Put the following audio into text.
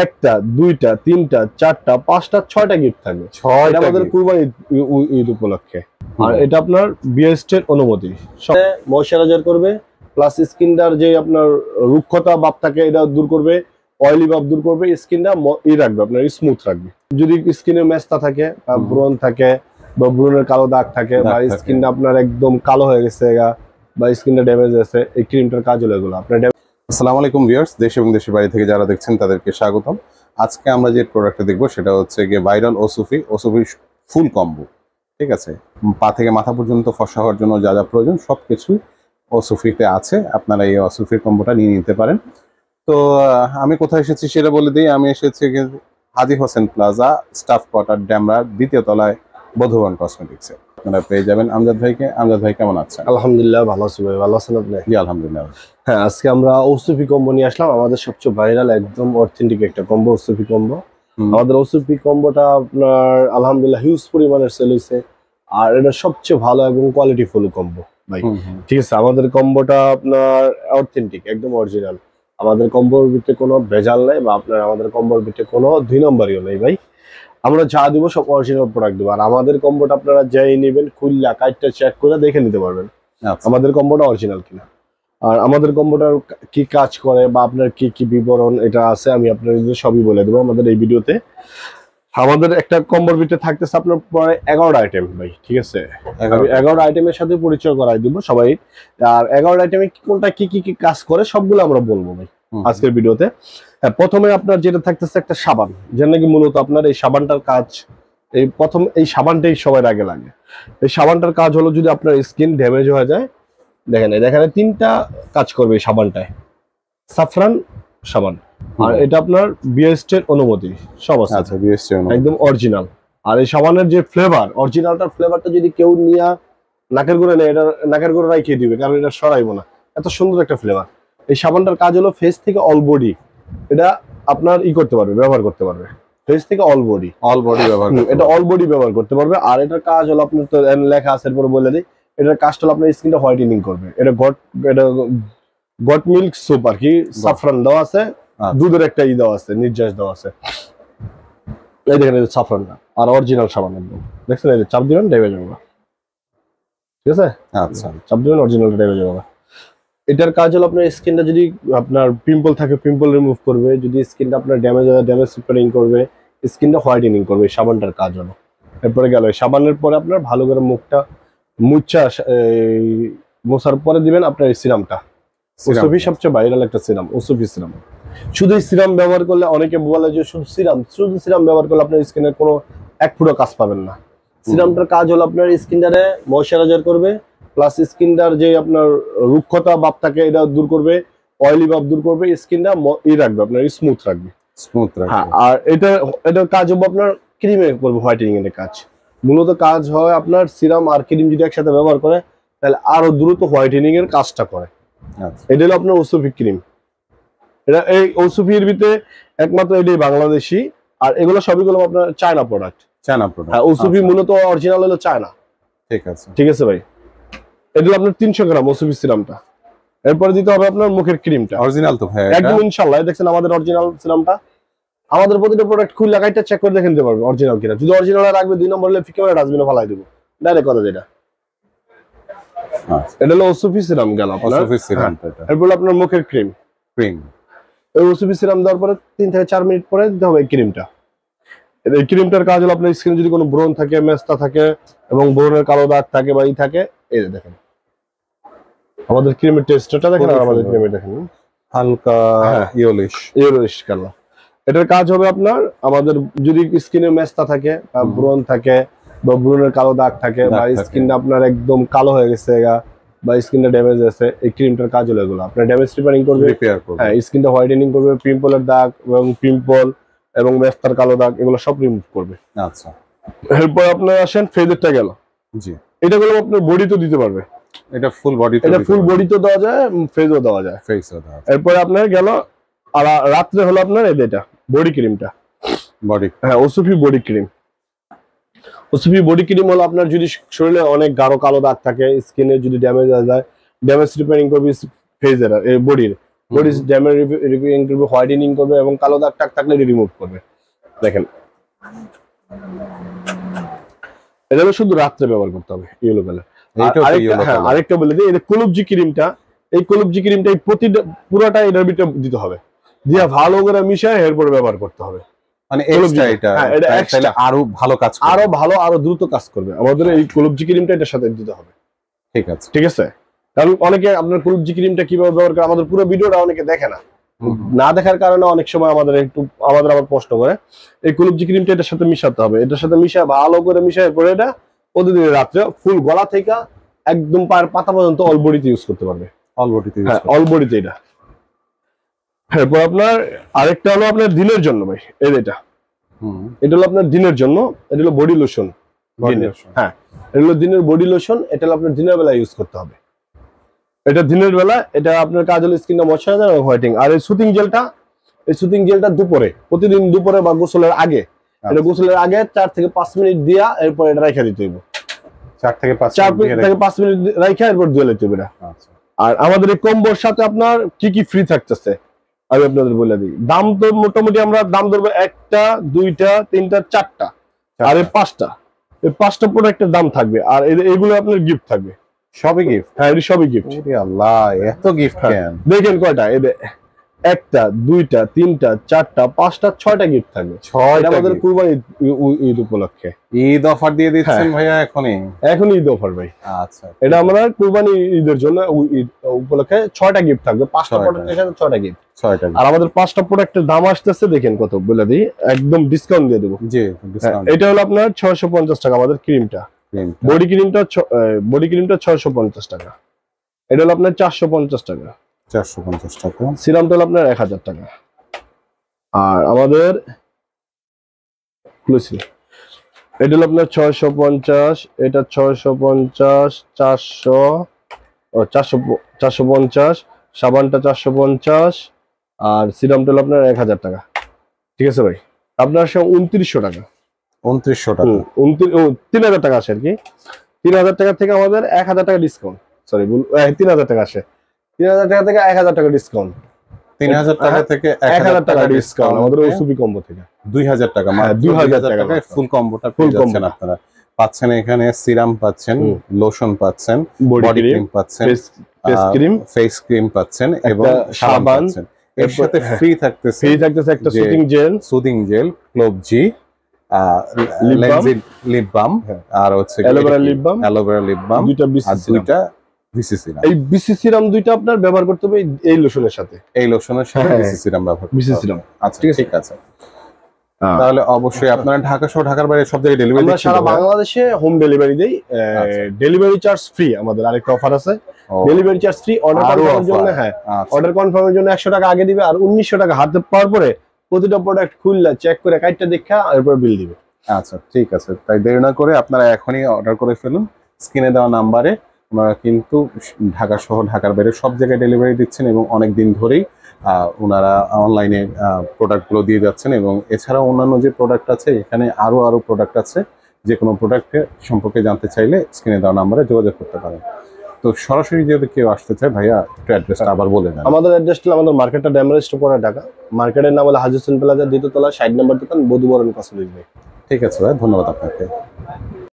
একটা, দুইটা, তিনটা, চারটা, পাঁচটা, ছয়টা গিফট থাকবে। এটা আমাদের কুরবানি ঈদ উপলক্ষে। আর এটা আপনার বিএসটি এর অনুমতি, ময়শ্চারাইজার করবে, প্লাস স্কিনটার যে আপনার রুক্ষতা ভাব থাকে এটা দূর করবে, অয়েলি ভাব দূর করবে, স্কিনটা রাখবে আপনার স্মুথ রাখবে। যদি স্কিনে মেস্তা থাকে বা ব্রণ থাকে বা ব্রণের কালো দাগ থাকে বা স্কিনটা আপনার একদম কালো হয়ে গেছে বা স্কিনটা ড্যামেজ আছে, এই ক্রিমটার কাজ হলো এগুলো আপনার। আসসালামু আলাইকুম ভিউয়ার্স, দেশ এবং দেশের বাইরে থেকে যারা দেখছেন তাদেরকে স্বাগতম। আজকে আমরা যে প্রোডাক্টটা দেখবো সেটা হচ্ছে গিয়ে ভাইরাল ওসুফি ফুল কম্বো। ঠিক আছে, পা থেকে মাথা পর্যন্ত ফর্সা হওয়ার জন্য যা যা প্রয়োজন সবকিছুই ওসুফিতে আছে। আপনারা এই ওসুফির কম্বোটা নিয়ে নিতে পারেন। তো আমি কোথায় এসেছি সেটা বলে দিই। আমি এসেছি হাজী হোসেন প্লাজা, স্টাফ কোয়ার্টার, ড্যামরার 2য় তলায়, বধুবন কসমেটিক্সে। আপনারা পেয়ে যাবেন আমজাদ ভাইকে। আমজাদ ভাই কেমন আছেন? আলহামদুলিল্লাহ ভালো আছি ভাই, ভালো আছেন আপনি? জি আলহামদুলিল্লাহ। হ্যাঁ, আজকে আমরা ওসুফি কম্বো নিয়ে আসলাম, আমাদের সবচেয়ে ভাইরাল একদম অথেন্টিক একটা কম্বো, ওসুফি কম্বো। আমাদের ওসুফি কম্বোটা আপনার আলহামদুলিল্লাহ হিউজ পরিমাণের সেল হয়েছে, আর এটা সবচেয়ে ভালো এবং কোয়ালিটি ফুল কম্বো ভাই। ঠিক আছে, আমাদের কম্বোটা আপনার অথেন্টিক, একদম অরিজিনাল। আমাদের কম্বোর ভিতরে কোনো ভেজাল নেই বা আপনার আমাদের কম্বোর ভিতরে কোনো 2 নম্বরইও নেই ভাই। আমরা যা দিব সব অরিজিনাল প্রোডাক্ট দেবো। আর আমাদের কম্বোটা আপনারা যাই নেবেন খুললা কাইটটা চেক করে দেখে নিতে পারবেন আমাদের কম্বোটা অরিজিনাল কিনা। আর আমাদের কম্বোটার কি কাজ করে বা আপনার কি কি বিবরণ এটা আছে আমি আপনাদের সবই বলে দেবো আমাদের এই ভিডিওতে। আমাদের একটা কম্বোর ভিতরে থাকতেছে আপনার প্রায় 11টা আইটেম ভাই। ঠিক আছে, আমি 11টা আইটেমের সাথে পরিচয় করাই দিব সবাই। আর 11টা আইটেমে কোনটা কি কি কি কাজ করে সবগুলো আমরা বলবো ভাই আজকের ভিডিওতে। হ্যাঁ, প্রথমে আপনার যেটা থাকতেছে একটা সাবান, যেটা নাকি মূলত আপনার এই সাবানটার কাজ, এই সাবানটাই সবার আগে লাগে। এই সাবানটার কাজ হলো যদি আপনার স্কিন ড্যামেজ হয়ে যায়, দেখেন এখানে 3টা কাজ করবে এই সাবানটায়। সাফরান সাবান, আর এটা আপনার বিএসটি এর অনুমতি সব আছে। আচ্ছা, বিএসটি একদম অরিজিনাল। আর এই সাবানের যে ফ্লেভার, অরিজিনালটার ফ্লেভারটা যদি কেউ নিয়ে নাকের গোড়া নেয়, এটা নাকের গোড়া রাখিয়ে দিবে, কারণ এটা সরাইবো না, এত সুন্দর একটা ফ্লেভার। এই সাবানটার কাজ হলো ফেস থেকে অল বডি এটা আপনার করতে পারবে, ব্যবহার করতে পারবে। ফেস থেকে অল বডি ব্যবহার, এটা অল বডি ব্যবহার করতে পারবে। আর এটার কাজ হলো আপনার তো লেখা আছে, এরপর বলে দিই, এটার কাজটা হলো আপনার স্কিনটা হোয়াইটেনিং করবে। এটা গট মিল্ক সুপ আর কি, সাফরান দেওয়া আছে, দুধের একটা দেওয়া আছে, নির্যাস দেওয়া আছে। এই দেখেন এই সাফরানটা, আর অরিজিনাল সাবান একদম, দেখছেন এই চাপ দিবেন ডেবে যাবে। ঠিক আছে, আচ্ছা, চাপ দিবেন অরিজিনালটা ডেবে যাবে। এটার কাজ হলো আপনার স্কিনটা যদি আপনার পিম্পল থাকে পিম্পল রিমুভ করবে, যদি স্কিনটা আপনার ড্যামেজ হয় ড্যামেজ রিপেয়ারিং করবে, স্কিনটা হোয়াইটেনিং করবে। সাবানটার কাজ হলো, এরপরে গেল সাবানের পরে আপনার ভালো করে মুখটা মোছার পরে দিবেন আপনার এই সিরামটা। ওসুফি সবচেয়ে ভাইরাল একটা সিরাম, ওসুফি সিরাম। শুধু সিরাম ব্যবহার করলে অনেকে বলে যে শুধু সিরাম ব্যবহার করলে আপনার স্কিনের কোনো এক ফুটো কাজ পাবেন না। সিরামটার কাজ হলো আপনার স্কিনটারে ময়শ্চারাইজার করবে, প্লাস স্কিনটার যে আপনার রুক্ষতা ভাব থাকে এটা দূর করবে, অয়েলি ভাব দূর করবে, স্কিনটা রাখবে আপনার স্মুথ রাখবে। হ্যাঁ, আর এটার কাজ হবে আপনার ক্রিমে করবে, হোয়াইটেনিং এর কাজ। মূলত কাজ হয় আপনার সিরাম আর ক্রিম যদি একসাথে ব্যবহার করে তাহলে আরো দ্রুত হোয়াইটেনিং এর কাজটা করে। এটা হলো আপনার ওসুফি ক্রিম। এটা এই ওসুফির ভিতরে একমাত্র এটাই বাংলাদেশি, আর এগুলো সবগুলো আপনার চায়না প্রোডাক্ট। হ্যাঁ, ওসুফি মূলত অরিজিনাল হলো চায়না। ঠিক আছে ভাই, এটা আপনার 300 গ্রাম ওসুফি সিরামটা। এরপরে দিতে হবে আপনার মুখের ক্রিমটা, অরিজিনাল তো ভাই একদম ইনশাআল্লাহ। দেখছেন আমাদের অরিজিনাল সিরামটা, আমাদের প্রতিটা প্রোডাক্ট খুলে লাগাইটা চেক করে দেখে নিতে পারবে অরিজিনাল কিনা। যদি অরিজিনাল রাখবে 2 নম্বর হলে ফিকে করে ডাস্টবিনে ফেলাই দেব ডাইরেক্ট কথা যেটা। এটা হলো ওসুফি সিরাম গেল আপনার। এরপর আপনার মুখের ক্রিম এই ওসুফি সিরাম দেওয়ার পরে 3 থেকে 4 মিনিট পরে দিতে হবে এই ক্রিমটা। এই ক্রিমটার কাজ হলো আপনার স্কিনে যদি কোনো ব্রণ থাকে, মেস্তা থাকে এবং ব্রণের কালো দাগ থাকে বা থাকে, এই দেখেন আমাদের ক্রিমের টেস্টটা দেখেন, আর আমাদের ক্রিমে দেখেন হালকা ইয়েলোইশ কালার। এটার কাজ হবে আপনার আমাদের যদি স্কিনে মেস্তা থাকে বা ব্রণ থাকে বা ব্রণের কালো দাগ থাকে বা স্কিনটা আপনার একদম কালো হয়ে গেছে বা স্কিনটা ড্যামেজ আছে, এই ক্রিমটার কাজ হলো এগুলো আপনার ড্যামেজ রিপেয়ারিং করবে, হ্যাঁ স্কিনটা হোয়াইটেনিং করবে, পিম্পলের দাগ এবং পিম্পল এবং মেস্তার কালো দাগ এগুলো সব রিমুভ করবে। আচ্ছা, এরপর আপনার আসেন ফেজেরটা গেল। জি, এটা গেল আপনার বডি তো দিতে পারবে, এটা ফুল বডি তো দেওয়া যায়, ফেজও দেওয়া যায়। এরপর আপনার গেল আর রাত্রে হলো আপনার এটা বডি ক্রিমটা, হ্যাঁ ওসুফি বডি ক্রিম। ওসুফি বডি ক্রিম হলো আপনার যদি শরীরে অনেক গাঢ় কালো দাগ থাকে, স্কিনে যদি ড্যামেজ হয়ে যায়, ড্যামেজ রিপেয়ারিং করবে ফেজের বডির, বডি ড্যামেজ রিপেয়ারিং করবে, হোয়াইটেনিং করবে এবং কালো দাগ টাক থাকলে রিমুভ করবে। দেখেন এটা শুধু রাত্রে ব্যবহার করতে হবে, ইয়েলো কালার। আরেকটা বলে দিই, এই কলুবজি ক্রিমটা, এই কলুবজি ক্রিমটা এই প্রতিটা পুরোটা এটার ভিতরে দিতে হবে, দিয়ে ভালো করে মিশিয়ে এরপর ব্যবহার করতে হবে। মানে এক্সট্রা এটা তাহলে আরো ভালো কাজ করবে, আরো দ্রুত কাজ করবে। আমাদের এই কলুবজি ক্রিমটা এটার সাথে দিতে হবে। ঠিক আছে, ঠিক আছে। কারণ অনেকে আপনার কলুবজি ক্রিমটা কিভাবে ব্যবহার করে আমাদের পুরো ভিডিওটা অনেকে দেখে না, না দেখার কারণে অনেক সময় আমাদের আবার প্রশ্ন করে। এই কলুবজি ক্রিমটা এটার সাথে মিশাতে হবে, এটার সাথে মিশিয়ে ভালো করে মিশিয়ে পরে এটা প্রতিদিন রাত্রে ফুল গলা থেকে একদম পায়ের পাতা পর্যন্ত অল বডিতে ইউজ করতে পারবে। অল বডিতে, হ্যাঁ অল বডিতে এটা। এরপর আপনার আরেকটা হলো আপনার দিনের জন্য ভাই, এটা হলো আপনার দিনের জন্য, এটা হলো বডি লোশন। হ্যাঁ এটা হলো দিনের বডি লোশন, এটা হলো আপনার দিনের বেলা ইউজ করতে হবে। এটা দিনের বেলা, এটা আপনার কাজ হলো স্কিনটা ময়শ্চারাইজার এবং হোয়াইটিং। আর এই সুতিং জেলটা, দুপুরে, প্রতিদিন দুপুরে বা গোসলের আগে, এটা গোসলের আগে 4 থেকে 5 মিনিট দিয়া এরপর এটা রাখা দিতে হইব। 4 থেকে 5 মিনিট রাখা এরপর ধুয়ে নিতে হবে। আর আমাদের এই কম্বোর সাথে আপনার কি কি ফ্রি থাকতেছে আমি আপনাদের বলে দিই। দাম তো মোটামুটি আমরা দাম ধরবো 1টা 2টা 3টা 4টা আর এই 5টা, এই 5টা প্রোডাক্টের দাম থাকবে। আর এগুলো আপনার গিফট থাকবে, সবই গিফট। হ্যাঁ এটা সবই গিফট। ওরে আল্লাহ, এত গিফট কেন! দেখেন কয়টা, এই 1টা 2টা 3টা 4টা 5টা 6টা গিফট থাকবে। 6টা আমাদের কুরবানি ঈদ উপলক্ষে ঈদ অফার দিয়ে দিচ্ছেন ভাইয়া এখন ঈদ অফার ভাই। আচ্ছা, এটা আমরা কুরবানি ঈদের জন্য ঈদ উপলক্ষে 6টা গিফট থাকবে, 5টা প্রোডাক্টের সাথে 6টা গিফট। আর আমাদের 5টা প্রোডাক্টের দাম আসতেছে দেখেন কত বলে দিই, একদম ডিসকাউন্ট দিয়ে দেবো। জি ডিসকাউন্ট। এটা হলো আপনার 650 টাকা আমাদের ক্রিমটা, বডি ক্রিমটা 650 টাকা। এটা হলো আপনার 450 টাকা। 450 টাকা। সিরামটা হলো আপনার 1000 টাকা। আর আমাদের এটা হলো আপনার 650, এটা 650, 450, সাবানটা 450 আর সিরামটা হলো আপনার 1000 টাকা। ঠিক আছে ভাই, আপনার সে 2900 টাকা। 2900 টাকা, 3000 টাকা আসে আর কি। 3000 টাকা থেকে আমাদের 1000 টাকা ডিসকাউন্ট, সরি 3000 টাকা আসে, 3000 টাকা থেকে 1000 টাকা ডিসকাউন্ট। 3000 টাকা থেকে 1000 টাকা ডিসকাউন্ট আমাদের ওসুবি কম্বো থেকে। 2000 টাকা, 2000 টাকায় ফুল কম্বোটা পেয়ে যাচ্ছেন আপনারা। পাচ্ছেন এখানে সিরাম পাচ্ছেন, লোশন পাচ্ছেন, বডি ক্রিম পাচ্ছেন, ফেস ক্রিম পাচ্ছেন এবং সাবান পাচ্ছেন। এর সাথে ফ্রি থাকতেছে একটা সুদিং জেল, ক্লোবজি, লিপ বাম, আর হচ্ছে অ্যালোভেরা লিপ বাম, দুইটা ভিসি সিরাম। এই ভিসি সিরাম দুইটা আপনার ব্যবহার করতে হবে এই লোশনের সাথে, ভিসি সিরাম ব্যবহার ভিসি সিরাম। আচ্ছা ঠিক আছে। তাহলে অবশ্যই আপনারা ঢাকা সহ ঢাকার বাইরে সব জায়গায় ডেলিভারি দিচ্ছেন? সারা বাংলাদেশে হোম ডেলিভারি দেই। ডেলিভারি চার্জ ফ্রি, আমাদের আরেকটা অফার আছে, ডেলিভারি চার্জ ফ্রি। অর্ডার কনফার্মের জন্য অর্ডার কনফার্মের জন্য 100 টাকা আগে দিবে, আর 1900 টাকা হাতে পাওয়ার পরে প্রতিটা প্রোডাক্ট খুললে চেক করে কাইটটা দেখা এরপর বিল দিবে। আচ্ছা ঠিক আছে, তাই দেরি না করে আপনারা এখনই অর্ডার করে ফেলুন। স্ক্রিনে দেওয়া নাম্বারে আমরা কিন্তু ঢাকা সহ ঢাকার বাইরে সব জায়গায় ডেলিভারি দিচ্ছেন এবং অনেক দিন ধরেই ওনারা অনলাইনে প্রোডাক্টগুলো দিয়ে যাচ্ছেন। এবং এছাড়াও অন্যান্য যে প্রোডাক্ট আছে, এখানে আরো প্রোডাক্ট আছে, যে কোনো প্রোডাক্টের সম্পর্কে জানতে চাইলে স্ক্রিনে দেওয়া নাম্বারে যোগাযোগ করতে পারেন। তো সরাসরি যদি কেউ আসতে চায় ভাইয়া একটু অ্যাড্রেসটা আবার বলে দেন। আমাদের অ্যাড্রেসটা আমাদের মার্কেটটা ড্যামরাজ স্টোর ঢাকা, মার্কেটের নাম হলো হাজি হোসেন প্লাজা, দ্বিতীয় তলা, 60 নম্বর দোকান, বধুবরণ কাছুলি। ঠিক আছে ভাই, ধন্যবাদ আপনাকে।